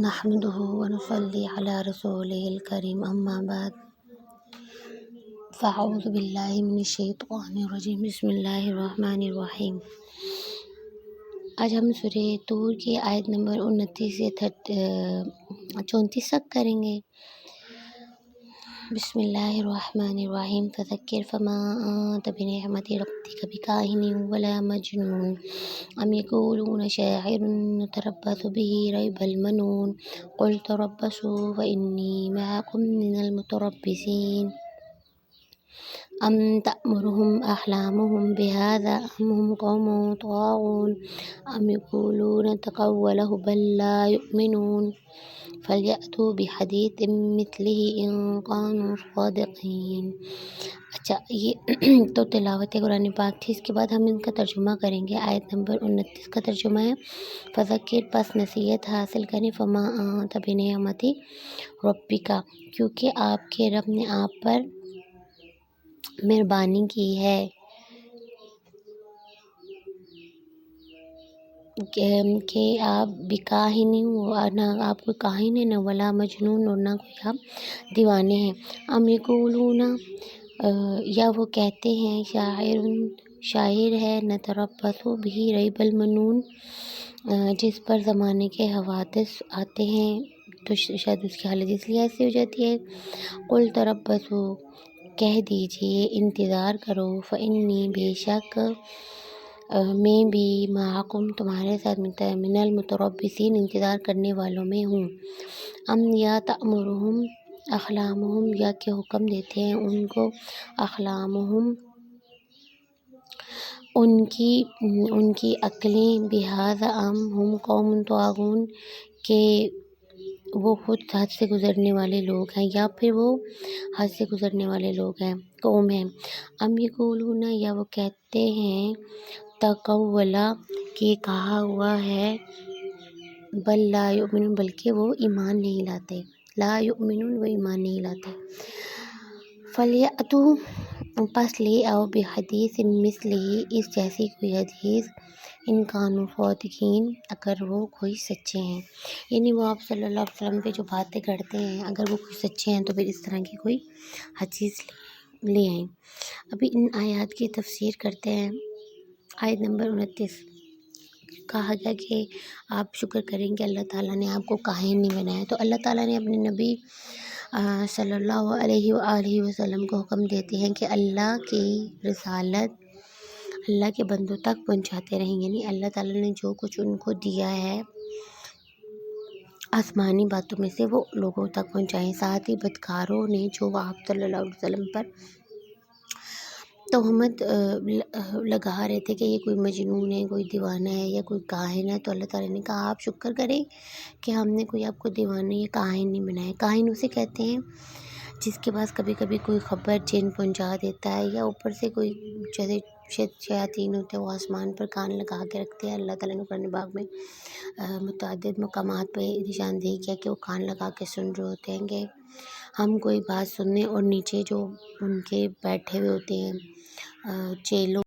نحمده ونصلي على رسوله الكريم اما بعد فاعوذ باللہ من الشیطان الرجیم بسم اللہ الرحمن الرحیم۔ آج ہم سورہ طور کی آیت نمبر 29 سے 34 تک کریں گے۔ بسم اللہ الرحمن الرحیم۔ فذکر فما انت بنعمت ربک بکاہن ولا مجنون ام یقولون شاعر نتربص به ریب المنون قل تربصوا فانی معکم من المتربصین ام تأمرهم احلامهم بهذا ام هم قوم طاغون ام یقولون تقوله بل لا یؤمنون فلیأتوا بحدیث مثلہ ان کانوا صادقین۔ اچھا، یہ تو تلاوت قرآن پاک تھی۔ اس کے بعد ہم ان کا ترجمہ کریں گے۔ آیت نمبر 29 کا ترجمہ ہے فذکر، پس نصیحت حاصل کریں، فما انت بنعمت ربک، کیونکہ آپ کے رب نے آپ پر مہربانی کی ہے، کہ آپ بکاہن، نہ آپ کوئی کاہن ہیں، نہ ولا مجنون، اور نہ کوئی آپ دیوانے ہیں۔ ام یقولون، یا وہ کہتے ہیں، شاعر ہے، نتربص بہ ریب المنون، جس پر زمانے کے حوادث آتے ہیں تو شاید اس کی حالت اس لیے ایسی ہو جاتی ہے۔ قل تربصوا، کہہ دیجئے انتظار کرو، فانی، بے شک میں بھی، معکم، تمہارے ساتھ، من المتربصین، انتظار کرنے والوں میں ہوں۔ ام یا تأمرہم احلامہم، یا کہ حکم دیتے ہیں ان کو، احلامہم، ان کی عقلیں، بہذا، ام ہم قوم طاغون، کہ وہ خود حد سے گزرنے والے لوگ ہیں، یا پھر وہ حد سے گزرنے والے لوگ ہیں، قوم ہیں۔ ام یقولون، یا وہ کہتے ہیں، تقولا، کہ کہا ہوا ہے، بل لا یؤمنون، بلکہ وہ ایمان نہیں لاتے، لا یؤمنون، وہ ایمان نہیں لاتے۔ فلیأتوا، پس لے آؤ، بحدیث مثلہ، اس جیسی کوئی حدیث، ان کانوا صادقین، اگر وہ کوئی سچے ہیں، یعنی وہ آپ صلی اللہ علیہ وسلم پہ جو باتیں کرتے ہیں، اگر وہ کوئی سچے ہیں تو پھر اس طرح کی کوئی حدیث لے آئیں۔ ابھی ان آیات کی تفسیر کرتے ہیں۔ آیت نمبر 29، کہا گیا کہ آپ شکر کریں کہ اللہ تعالیٰ نے آپ کو کاہن نہیں بنایا، تو اللہ تعالیٰ نے اپنے نبی صلی اللہ علیہ وآلہ وسلم کو حکم دیتے ہیں کہ اللہ کی رسالت اللہ کے بندوں تک پہنچاتے رہیں، یعنی اللہ تعالیٰ نے جو کچھ ان کو دیا ہے آسمانی باتوں میں سے وہ لوگوں تک پہنچائیں۔ ساتھ ہی بدکاروں نے جو آپ صلی اللہ علیہ وسلم پر تہمت لگا رہے تھے کہ یہ کوئی مجنون ہے، کوئی دیوانہ ہے، یا کوئی کاہن ہے، تو اللہ تعالیٰ نے کہا آپ شکر کریں کہ ہم نے کوئی آپ کو دیوانہ یا کاہن نہیں بنایا۔ کاہن اسے کہتے ہیں جس کے پاس کبھی کبھی کوئی خبر جن پہنچا دیتا ہے، یا اوپر سے کوئی جیسے شیاطین ہوتے ہیں وہ آسمان پر کان لگا کے رکھتے ہیں۔ اللہ تعالیٰ نے قرآن پاک میں متعدد مقامات پہ نشاندہی کیا کہ وہ کان لگا کے سن رہے ہوتے ہیں کہ ہم کوئی بات سننے، اور نیچے جو ان کے بیٹھے ہوئے ہوتے ہیں چیلوں